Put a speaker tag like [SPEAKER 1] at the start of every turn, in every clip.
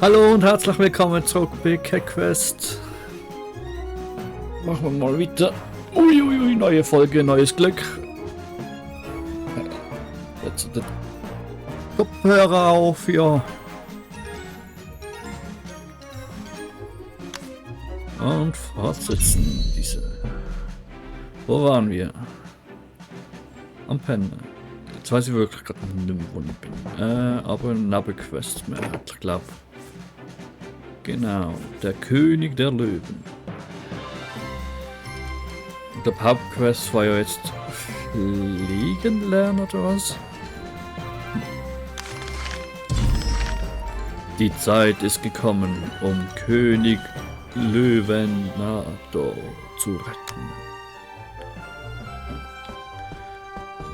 [SPEAKER 1] Hallo und herzlich willkommen zurück bei Quest. Machen wir mal weiter. Uiuiui, neue Folge, neues Glück. Jetzt den Kopfhörer auf, ja. Und fortsetzen diese. Wo waren wir? Am Pennen. Jetzt weiß ich wirklich gerade nicht mehr, wo ich bin. Aber Nebenquest mehr, ich glaube. Genau, der König der Löwen. Ich glaube, Hauptquest war ja jetzt Fliegen lernen oder was? Die Zeit ist gekommen, um König Löwenado zu retten.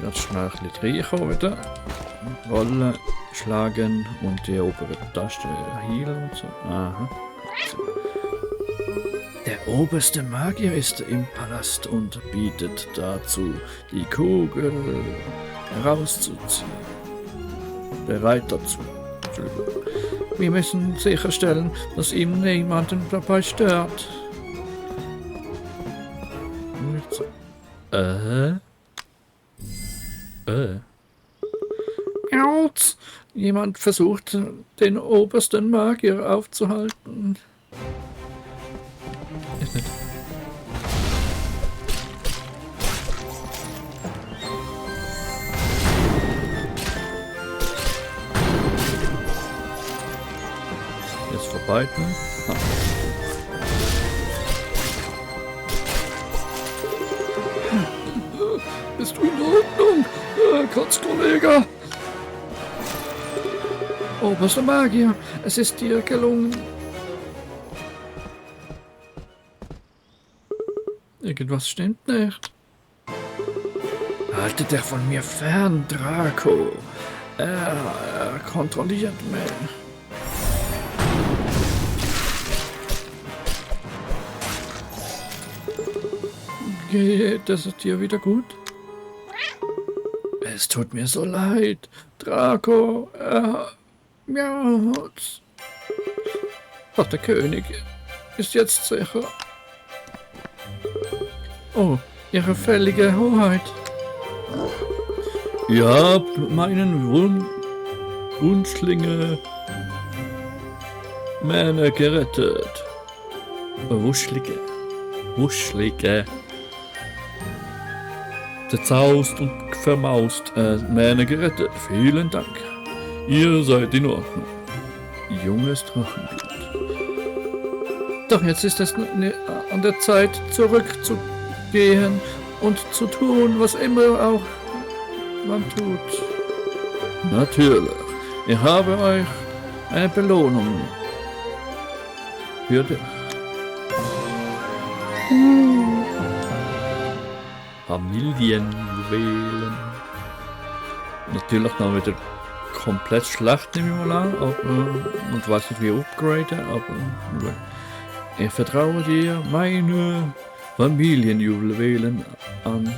[SPEAKER 1] Ganz schnell ein bisschen reinkommen wieder. Rollen, schlagen und die obere Taste healen und so. Aha. Der oberste Magier ist im Palast und bietet dazu, die Kugel herauszuziehen. Bereit dazu. Wir müssen sicherstellen, dass ihm niemanden dabei stört. Autsch! Jemand versucht, den obersten Magier aufzuhalten. Ist nicht. Jetzt vorbei, ne? Ah. Bist du in Ordnung, Kotzkollege? Oberster Magier, es ist dir gelungen. Irgendwas stimmt nicht. Halte dich von mir fern, Draco. Er kontrolliert mich. Geht es dir wieder gut? Es tut mir so leid, Draco. Ja, ach, der König ist jetzt sicher. Oh, Ihre fällige Hoheit. Ihr habt meinen Wunschlinge Männer gerettet. Wuschlige. Zerzaust und vermaust Männer gerettet. Vielen Dank. Ihr seid in Ordnung. Junges Drachenblut. Doch jetzt ist es an der Zeit, zurückzugehen und zu tun, was immer auch man tut. Natürlich. Ich habe euch eine Belohnung für dich. Familienjuwelen. Natürlich noch wieder komplett schlecht, nehme ich mal an, und weiß nicht wie upgraden, aber ich vertraue dir meine Familienjuwelen an.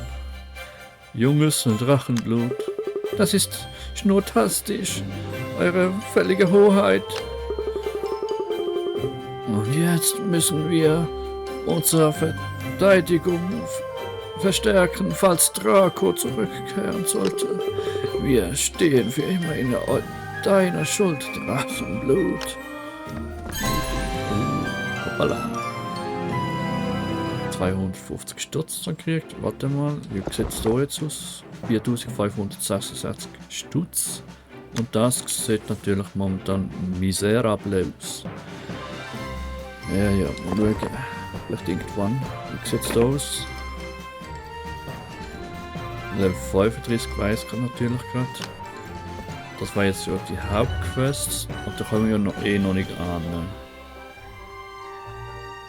[SPEAKER 1] Junges Drachenblut. Das ist schnurtastisch, eure völlige Hoheit. Und jetzt müssen wir unsere Verteidigung verstärken, falls Draco zurückkehren sollte. Wir stehen für immer in deiner Schuld, Drachenblut. Hoppala. 250 Stutz dann gekriegt. Warte mal, wie sieht es da jetzt aus? 4566 Stutz. Und das sieht natürlich momentan miserable aus. Ja, mal schauen. Vielleicht irgendwann. Wie sieht es da aus? Level 35 weiß ich natürlich gerade. Das war jetzt ja die Hauptquest. Und da kommen wir ja noch nicht an. Ne?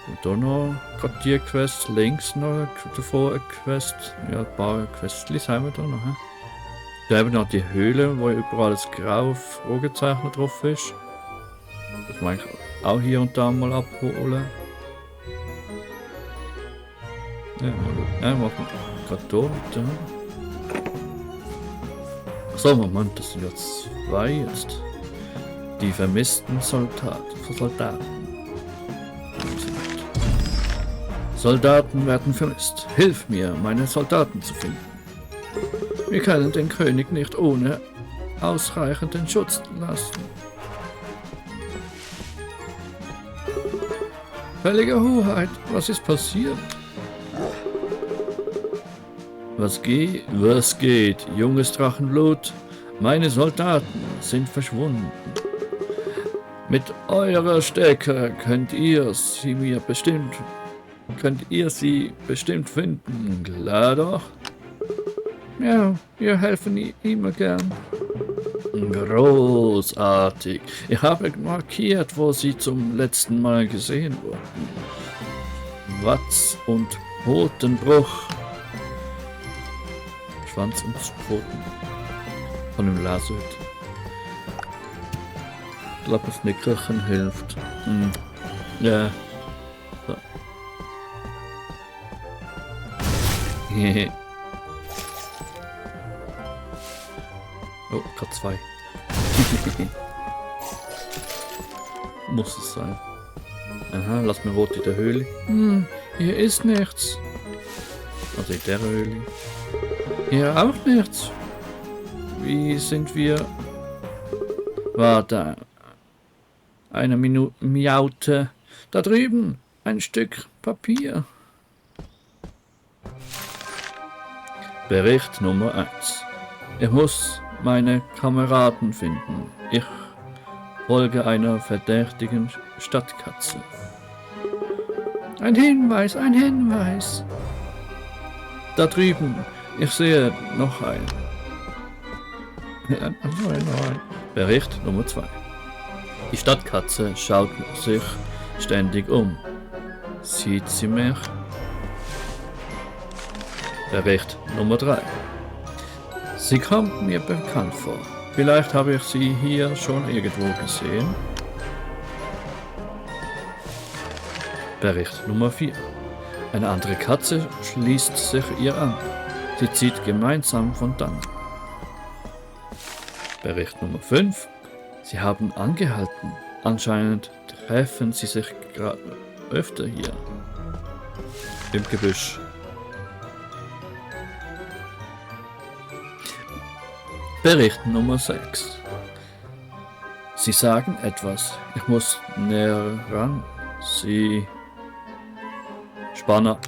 [SPEAKER 1] Und da noch gerade die Quest. Links noch davor eine Quest. Ja, ein paar Questlis haben wir da noch. He? Da haben wir noch die Höhle, wo überall das graue Fragezeichen drauf ist. Das mag ich auch hier und da mal abholen. Ja, machen wir gerade da. So, Moment, das sind jetzt zwei jetzt. Die vermissten Soldaten. Soldaten werden vermisst. Hilf mir, meine Soldaten zu finden. Wir können den König nicht ohne ausreichenden Schutz lassen. Heilige Hoheit, was ist passiert? Was geht, junges Drachenblut? Meine Soldaten sind verschwunden. Mit eurer Stärke könnt ihr sie bestimmt finden, klar doch? Ja, wir helfen immer gern. Großartig. Ich habe markiert, wo sie zum letzten Mal gesehen wurden. Watz und Botenbruch. Schwanz und Pfoten. Von dem Lasut. Ich glaube, das Nickerchen hilft. Ja. So. Oh, gerade 2. Muss es sein. Aha, lass mir rot in der Höhle. Hier ist nichts. Also in der Höhle. Hier auch nichts. Wie sind wir... Warte. Eine Minute miaute. Da drüben. Ein Stück Papier. Bericht Nummer 1. Ich muss meine Kameraden finden. Ich folge einer verdächtigen Stadtkatze. Ein Hinweis, ein Hinweis. Da drüben. Ich sehe noch einen. Bericht Nummer 2. Die Stadtkatze schaut sich ständig um. Sieht sie mich? Bericht Nummer 3. Sie kommt mir bekannt vor. Vielleicht habe ich sie hier schon irgendwo gesehen. Bericht Nummer 4. Eine andere Katze schließt sich ihr an. Sie zieht gemeinsam von dann. Bericht Nummer 5. Sie haben angehalten. Anscheinend treffen sie sich öfter hier. Im Gebüsch. Bericht Nummer 6. Sie sagen etwas. Ich muss näher ran. Sie... Spanner.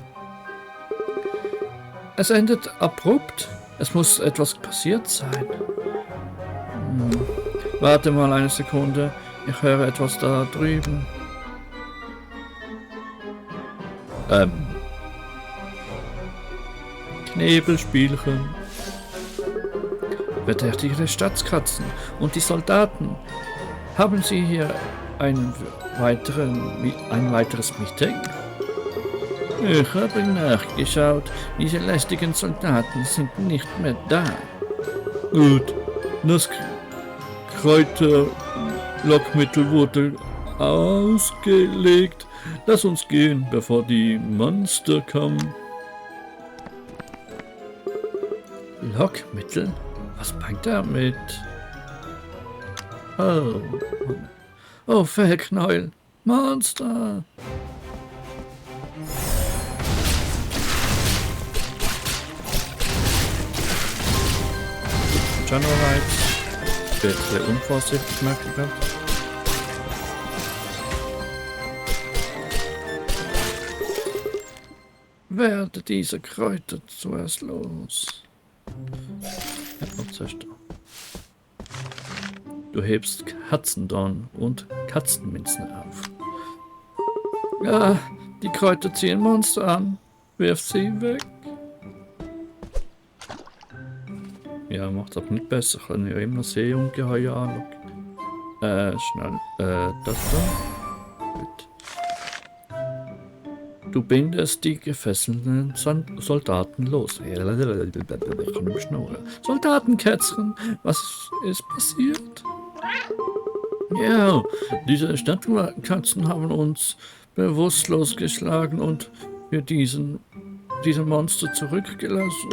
[SPEAKER 1] Es endet abrupt. Es muss etwas passiert sein. Warte mal eine Sekunde. Ich höre etwas da drüben. Knebelspielchen. Verdächtige Stadtkatzen und die Soldaten. Haben Sie hier ein weiteres Meeting? Ich habe nachgeschaut. Diese lästigen Soldaten sind nicht mehr da. Gut, das Kräuterlockmittel wurde ausgelegt. Lass uns gehen, bevor die Monster kommen. Lockmittel? Was bringt er mit? Oh, oh, Fellknäuel. Monster. Generalize. Ich bin jetzt sehr unvorsichtig, merke ich gerade. Werde diese Kräuter zuerst los. Ja, du hebst Katzendorn und Katzenminzen auf. Ja, die Kräuter ziehen Monster an. Wirf sie weg. Ja, macht's aber nicht besser. Ich kann ja immer Seeungeheuer anschauen. Schnell. Das da. Gut. Du bindest die gefesselten Soldaten los. Ich kann nicht schnurren. Soldatenkätzchen, was ist passiert? Ja, diese Stadtkatzen haben uns bewusstlos geschlagen und wir diese Monster zurückgelassen.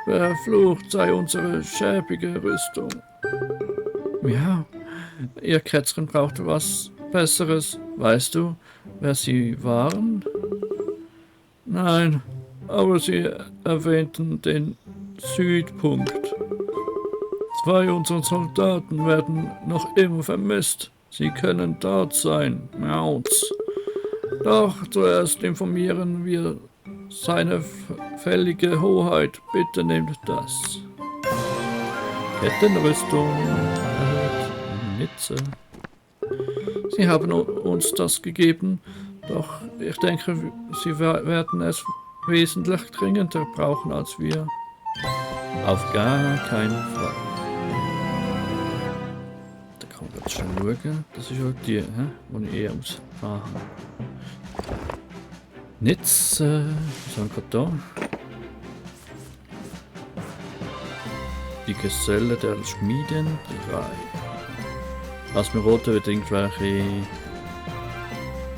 [SPEAKER 1] Verflucht sei unsere schäbige Rüstung. Ja, Ihr Kätzchen braucht was Besseres. Weißt du, wer sie waren? Nein, aber sie erwähnten den Südpunkt. 2 unserer Soldaten werden noch immer vermisst. Sie können dort sein. Mauz. Doch zuerst informieren wir seine fällige Hoheit. Bitte nehmt das. Kettenrüstung. Nitze. Sie haben uns das gegeben, doch ich denke, sie werden es wesentlich dringender brauchen als wir. Auf gar keinen Fall. Da kann man ganz schnell schauen. Das ist halt die, die ich ausfahren. Nitze. Was haben wir da? Die Geselle der Schmiedenderei. Was mir rote wird irgendwelche.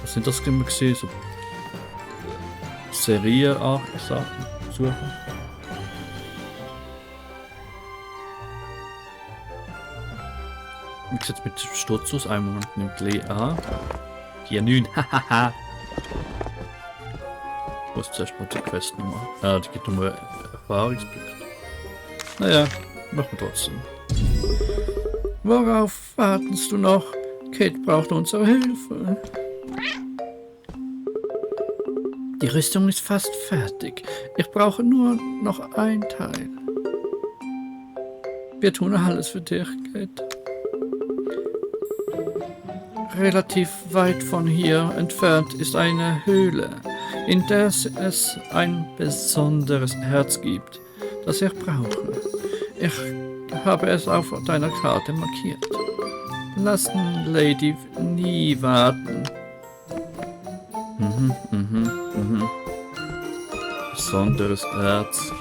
[SPEAKER 1] Was sind das immer gesehen? So Serien-Sachen suchen. Wie sieht es mit Sturz aus? Einmal nimmt Lee an. Hier 9. Hahaha. Ich muss zuerst mal die Quest nochmal. Ah, die gibt nur Erfahrungspunkte. Naja, machen wir trotzdem. Worauf wartest du noch? Kate braucht unsere Hilfe. Die Rüstung ist fast fertig. Ich brauche nur noch ein Teil. Wir tun alles für dich, Kate. Relativ weit von hier entfernt ist eine Höhle, in der es ein besonderes Herz gibt, das ich brauche. Ich habe es auf deiner Karte markiert. Lassen Lady nie warten. Besonderes Herz.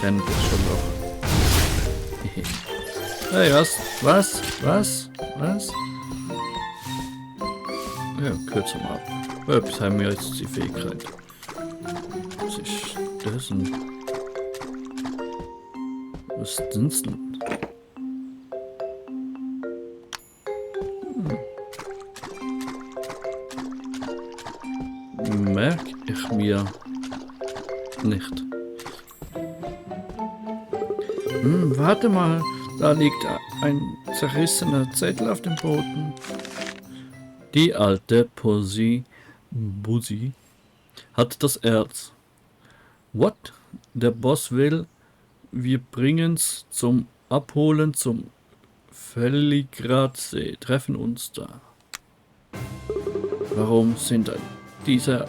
[SPEAKER 1] Kennt ihr schon noch. Hey, was? Ja, kürzen wir ab. Jetzt haben wir jetzt die Fähigkeit. Was ist das denn? Was ist das denn? Merk ich mir nicht. Warte mal, da liegt ein zerrissener Zettel auf dem Boden. Die alte Bussi hat das Erz. What? Der Boss will, wir bringen's zum Abholen zum Felligradsee. Treffen uns da. Warum sind diese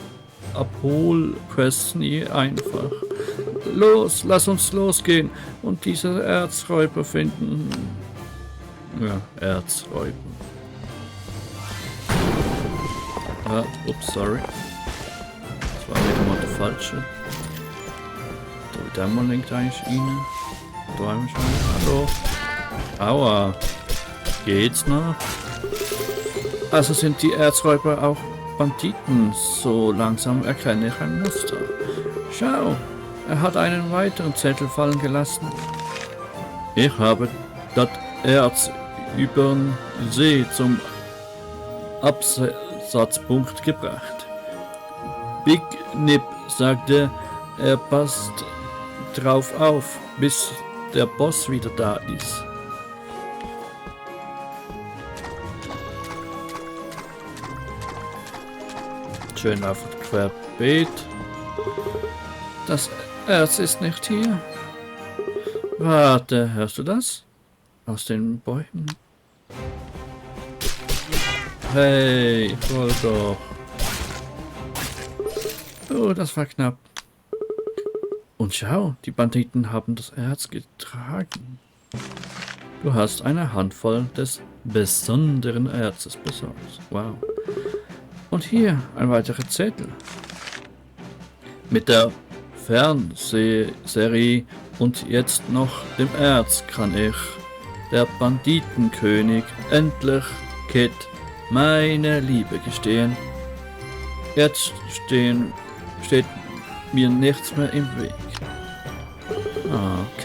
[SPEAKER 1] Abholquests nie einfach? Los, lass uns losgehen und diese Erzräuber finden. Ja, Erzräuber. Ah, ups, sorry. Das war wieder mal der falsche. Der mal lenkt eigentlich rein. Da haben wir schon. Hallo. Aua. Geht's noch? Also sind die Erzräuber auch Banditen. So langsam erkenne ich ein Muster. Schau, er hat einen weiteren Zettel fallen gelassen. Ich habe das Erz über den See zum Absatzpunkt gebracht. Big Nip sagte, er passt drauf auf, bis der Boss wieder da ist. Schön auf querbeet. Das Erz ist nicht hier. Warte, hörst du das? Aus den Bäumen. Hey, voll doch. Oh, das war knapp. Und schau, die Banditen haben das Erz getragen. Du hast eine Handvoll des besonderen Erzes besorgt. Wow. Und hier ein weiterer Zettel. Mit der Fernsehserie und jetzt noch dem Erz kann ich, der Banditenkönig, endlich Kit meine Liebe gestehen. Jetzt steht mir nichts mehr im Weg.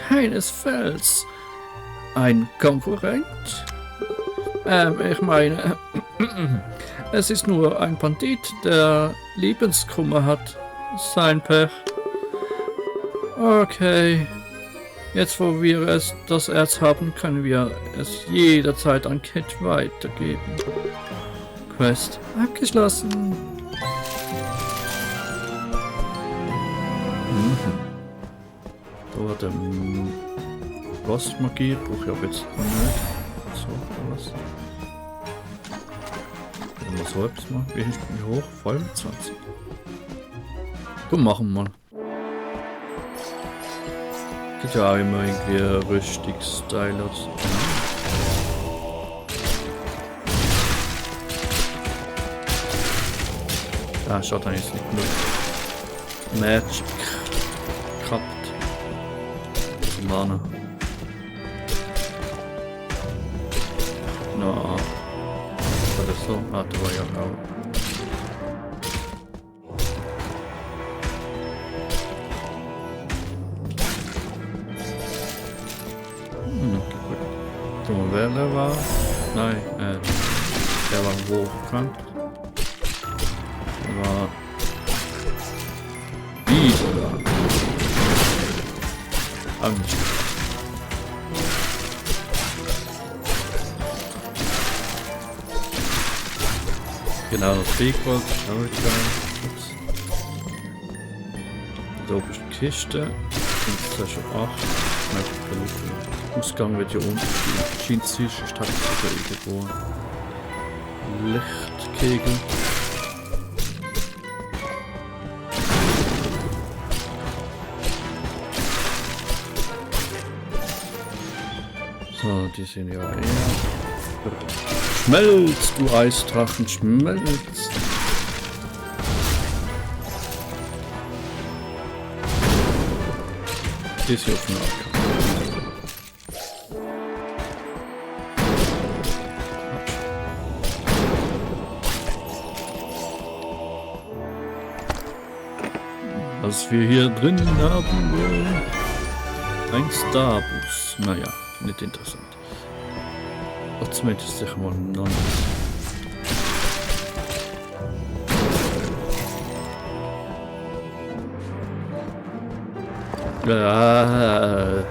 [SPEAKER 1] Keinesfalls ein Konkurrent. Ich meine, es ist nur ein Bandit, der Liebeskummer hat. Sein Pech. Okay. Jetzt, wo wir das Erz haben, können wir es jederzeit an Kit weitergeben. Quest abgeschlossen. Da hat der Rostmagie, brauche ich aber jetzt nicht. So, was? Wenn wir so etwas machen, wie hoch? 25. Komm, machen wir mal. Gibt ja auch immer irgendwie Rüstungsstyle. Ah, schaut eigentlich nicht genug Magic gehabt. Zum Mana. No. Oder so. Ah, da war ja auch. Wer war? Nein, der war hochkrank. Der war dieser. Angst. Genau, das Fegwald, schau ich da. Ups. Da oben ist die Kiste. Und das ist schon 8. Ausgang wird hier unten scheint es ist, statt irgendwo Lichtkegel. So, die sind ja eher. Schmelz, du Eisdrachen, schmelz! Die ist hier auf dem Nahkampf. Was wir hier drin haben, ein Starbus. Naja, nicht interessant. Trotzdem hätte es sich mal noch nicht. Ja.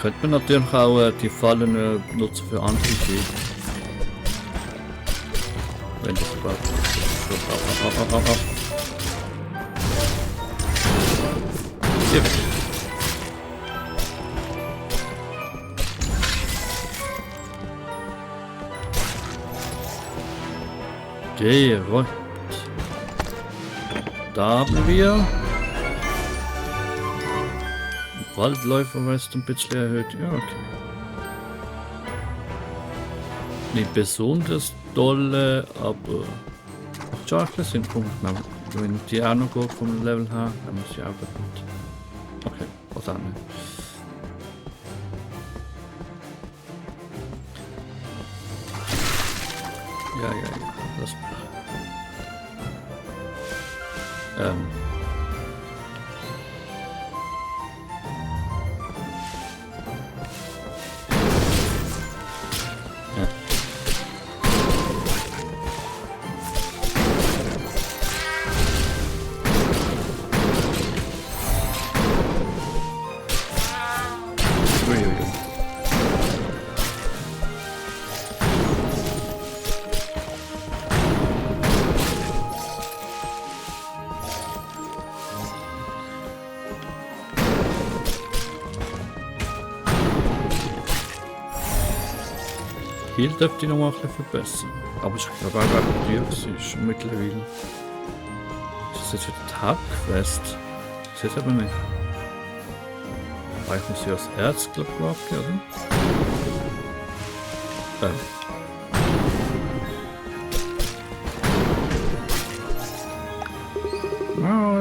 [SPEAKER 1] Könnte man natürlich auch die Fallen nutzen für andere Gegner. Wenn das überhaupt Hier weg. Gerot. Da haben wir Waldläufer ist ein bisschen erhöht. Ja, okay. Nicht besonders dolle, aber Charge sind Punkte. Wenn die auch noch gut vom Level her, dann muss ich auch gut. Okay, was auch nicht. Ja, das. Hier dürfte ich noch mal ein bisschen verbessern. Aber ich glaube auch, wie ist schon mittlerweile. Ist das jetzt wieder die Hauptquest? Ich sehe es aber nicht. Aber ich muss hier als Erz, glaube ich, abgeben.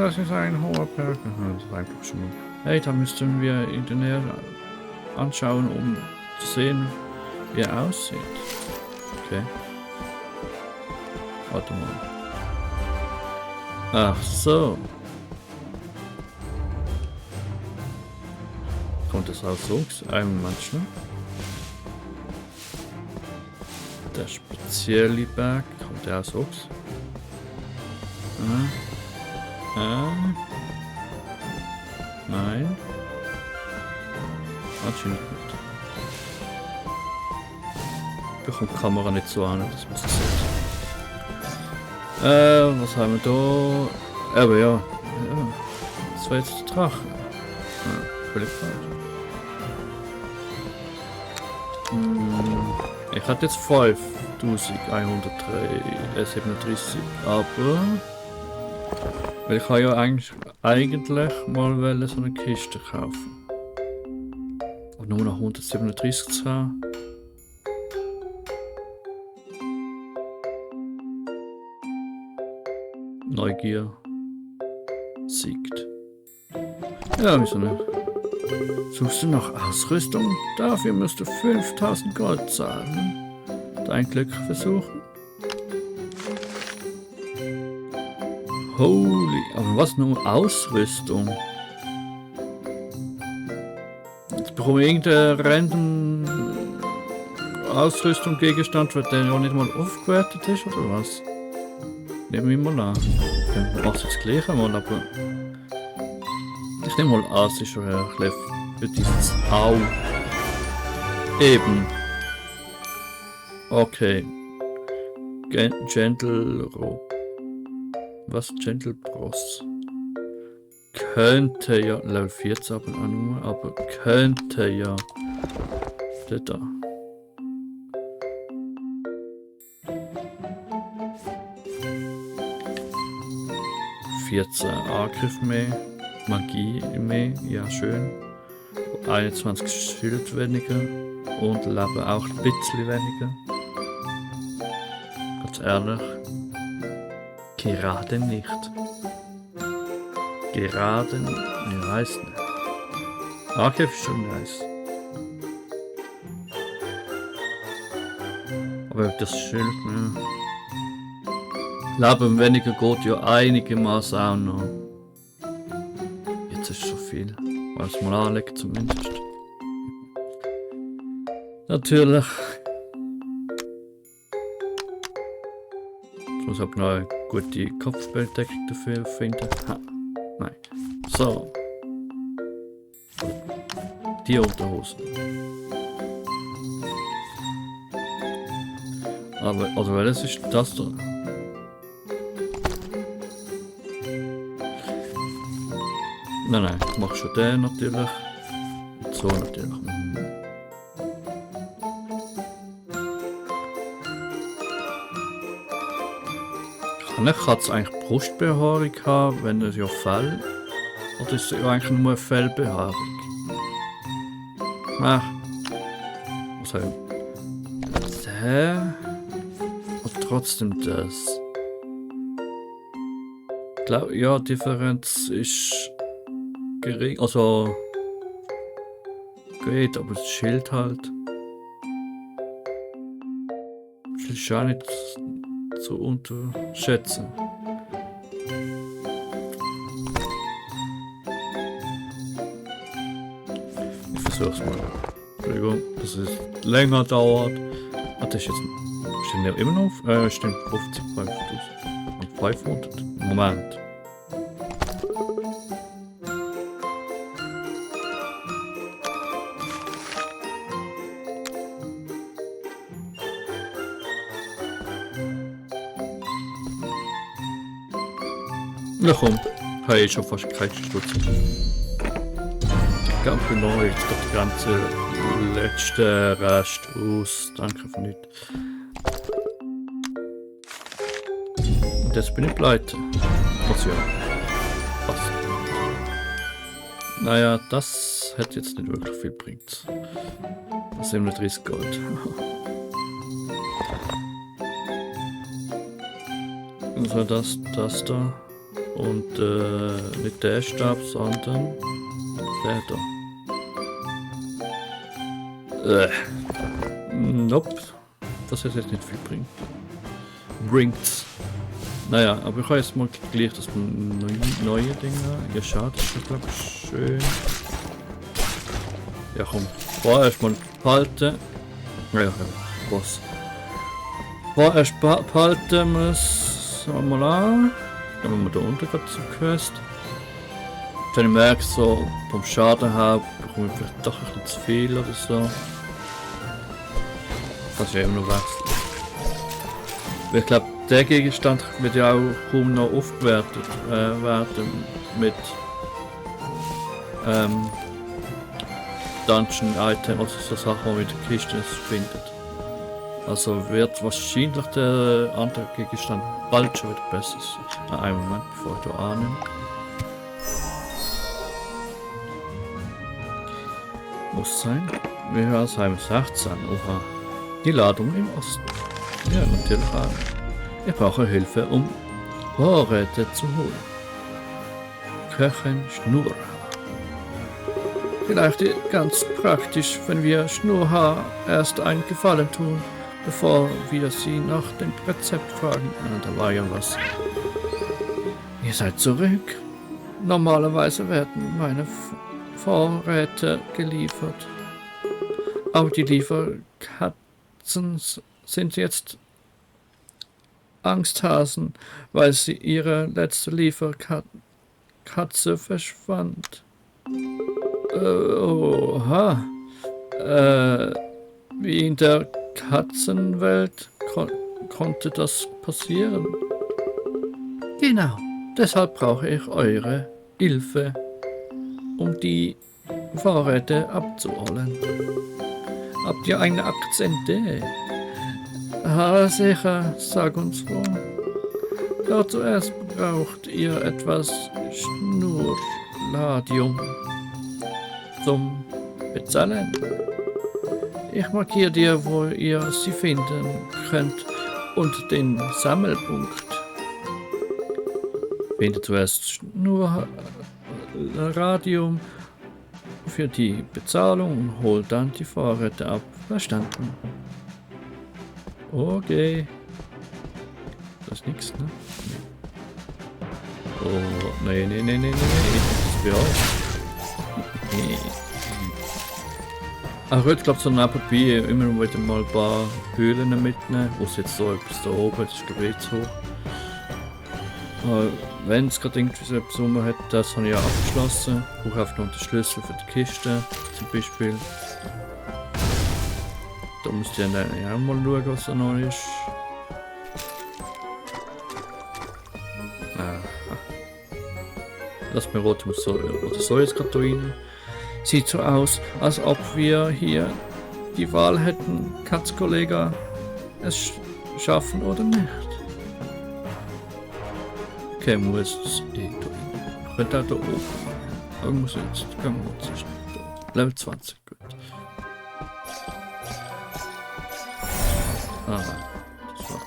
[SPEAKER 1] das ist ein hoher Berg. Aha, das war eigentlich schon mal. Hey, da müssten wir in der Nähe anschauen, um zu sehen, wie er aussieht. Okay. Warte mal. Ach so. Kommt das auch so? Ein manchmal. Der spezielle Berg kommt der aus Ochs. Nein. Anscheinend nicht. Ich bekomme die Kamera nicht so an, dass man es sieht. Was haben wir da? Aber ja. Das war jetzt der Drache. Völlig falsch. Ich hatte jetzt 5137, aber weil ich kann ja eigentlich mal so eine Kiste kaufen. Und nur noch 137 zu haben. Neugier siegt. Ja, wieso nicht? Suchst du nach Ausrüstung? Dafür musst du 5000 Gold zahlen. Dein Glück versuchen? Holy, aber was nur Ausrüstung? Jetzt bekomme ich irgendeinen random Ausrüstung, Gegenstand, der ja nicht mal aufgewertet ist, oder was? Nehmen wir mal an. Ich mache das gleiche mal, aber ich nehme mal an, es ist schon ein Kleff für dieses Au. Eben. Okay. Gentle Rope. Was? Gentle Bros. Könnte ja. Level 14 aber könnte ja. Der da. Angriff mehr. Magie mehr. Ja, schön. 21 Schild weniger. Und Leben auch ein bisschen weniger. Ganz ehrlich. Gerade nicht. Gerade, ich weiß nicht. Angriff ist schon nice. Aber das ist schön. Ja. Leben weniger geht ja einigermaßen auch noch. Jetzt ist es schon viel. Was mal anlegen zumindest. Natürlich. Ich muss aber noch eine gute Kopfbelldeckung dafür finden. Ha. Nein. So. Die Unterhosen. Aber, also welches ist das da? Nein, ich mach schon den natürlich. Und so natürlich. Kann eine Katze eigentlich Brustbehaarung haben, wenn es ja Fell? Oder ist es ja eigentlich nur eine Fellbehaarung? Ach. Also. Der. Und trotzdem das. Ich glaube, ja, die Differenz ist gering. Also. Geht, aber das Schild halt. Das ist ja nicht zu unterschätzen. Ich versuch's mal. Entschuldigung, dass es länger dauert. Ah, das ist jetzt. Stimmt der immer noch? Stimmt 50 bei 500. Moment. Na komm, habe ich schon fast keine Stutz. Ganz genau, jetzt geht der ganze letzte Rest aus. Danke für nichts. Und jetzt bin ich pleite. Was ja. Was? Naja, das hat jetzt nicht wirklich viel bringt. Das 37 Gold. Also das da. Und nicht der Stab, sondern der da. Nope. Das hat jetzt nicht viel bringt's. Naja, aber ich habe jetzt mal gleich das neue Ding haben. Ja, schade, das ist glaube ich schön. Ja komm, vorerst mal behalten. Ja, was? Vorerst behalten wir es mal an. Dann haben wir da unten gerade zur Quest. Wenn ich merke, so vom Schaden her bekomme ich vielleicht doch ein bisschen zu viel oder so. Das ist ja immer noch wechseln. Ich glaube, der Gegenstand wird ja auch kaum noch aufgewertet werden mit Dungeon Item, also so Sachen, die man mit der Kiste findet. Also wird wahrscheinlich der andere Gegenstand bald schon wieder besser sein. Einen Moment, bevor ich da annehme. Muss sein. Wir hören es 16. Oha. Die Ladung im Osten. Ja, natürlich auch. Ich brauche Hilfe, um Vorräte zu holen. Köchin Schnurrhaar. Vielleicht ganz praktisch, wenn wir Schnurrhaar erst einen Gefallen tun, bevor wir sie nach dem Rezept fragen. Ah, da war ja was. Ihr seid zurück. Normalerweise werden meine Vorräte geliefert. Aber die Lieferkatzen sind jetzt Angsthasen, weil sie ihre letzte Lieferkatze verschwand. Oha. Wie in der Katzenwelt konnte das passieren? Genau, deshalb brauche ich eure Hilfe, um die Vorräte abzuholen. Habt ihr eine Akzente? Ah, sicher, sag uns wo. Ja, zuerst braucht ihr etwas Schnurradium zum Bezahlen. Ich markiere dir, wo ihr sie finden könnt und den Sammelpunkt. Finde zuerst Schnurradium für die Bezahlung und hol dann die Vorräte ab. Verstanden? Okay. Das ist nichts, ne? Oh, nee. Das wäre auch. Ach, ich glaube, so nebenbei immer wieder mal ein paar Höhlen mitnehmen. Wo jetzt so etwas da oben, das ist glaube ich zu hoch. Wenn es gerade irgendwie so etwas rum hat, das habe ich ja abgeschlossen. Ich brauche einfach noch den Schlüssel für die Kiste, zum Beispiel. Da müsst ihr dann auch mal schauen, was da noch ist. Aha. Lass mir rot, oder so jetzt gerade da rein. Sieht so aus, als ob wir hier die Wahl hätten, Katzkollege es schaffen oder nicht. Okay, muss es da rein. Ich könnte auch da oben. Aber muss jetzt, gehen wir mal zwischen Level 20, gut. Ah, nein. Das war.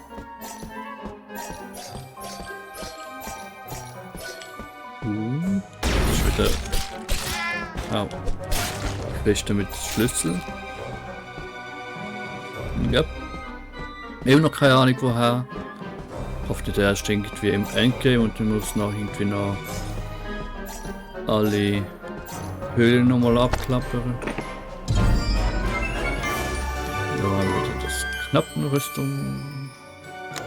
[SPEAKER 1] Das ist wieder. Au. Kiste mit Schlüssel. Ja. Immer noch keine Ahnung woher. Ich hoffe, der ist irgendwie im Endgame und du musst noch irgendwie noch alle Höhlen nochmal abklappern. Da haben wir wieder das Knappenrüstung.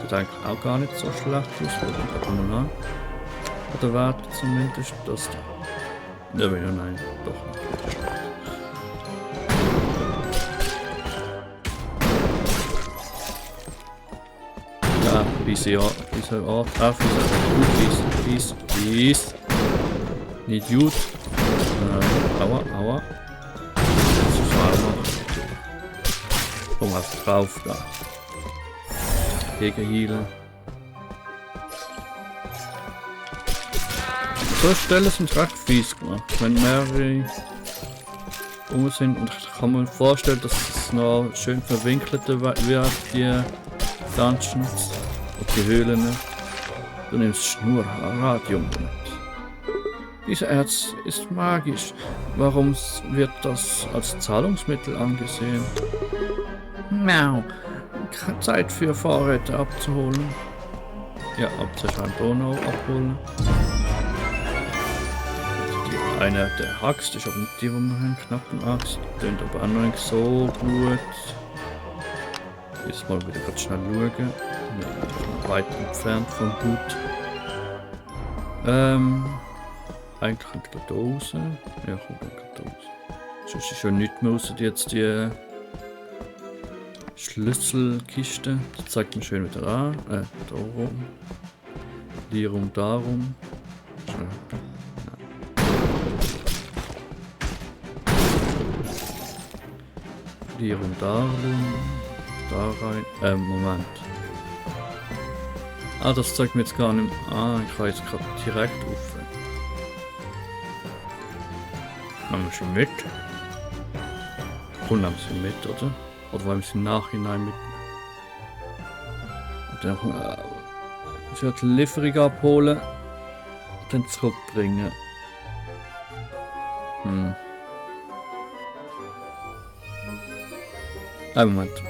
[SPEAKER 1] Sieht eigentlich auch gar nicht so schlecht aus. Gucken wir mal an. Oder warte zumindest das da. Ja, nein, doch nicht. Ja, diese Art. Peace. Nicht gut. Aua. Das ist Armer. Komm mal drauf da. Gegen Healen. So Stellen sind recht fies gemacht. Wenn mehrere sind und ich kann mir vorstellen, dass es noch schön verwinkelt wird, die Dungeons und die Höhlen. Du nimmst Schnurradium mit. Dieser Erz ist magisch. Warum wird das als Zahlungsmittel angesehen? Miau. Zeit für Vorräte abzuholen. Ja, abzuscheinen Donau abholen. Die eine der Axt, ich habe nicht die, wo man einen knappen Axt. Klingt aber auch noch nicht so gut. Jetzt mal wieder ganz schnell schauen. Ja, weit entfernt von gut. Eigentlich könnte ich da raus. Ja, komm, dann geht da raus. Sonst ist ja nichts mehr außer jetzt die Schlüsselkiste. Das zeigt mir schön wieder an. Da rum. Die rum, da rum. Die rum, da rum. Da rein. Moment. Ah, das zeigt mir jetzt gar nicht. Ah, ich kann jetzt gerade direkt auf. Nehmen wir schon mit? Und nehmen sie mit, oder? Oder wollen wir sie im Nachhinein mit? Und dann ich werde die Lieferung abholen und dann zurückbringen. Moment.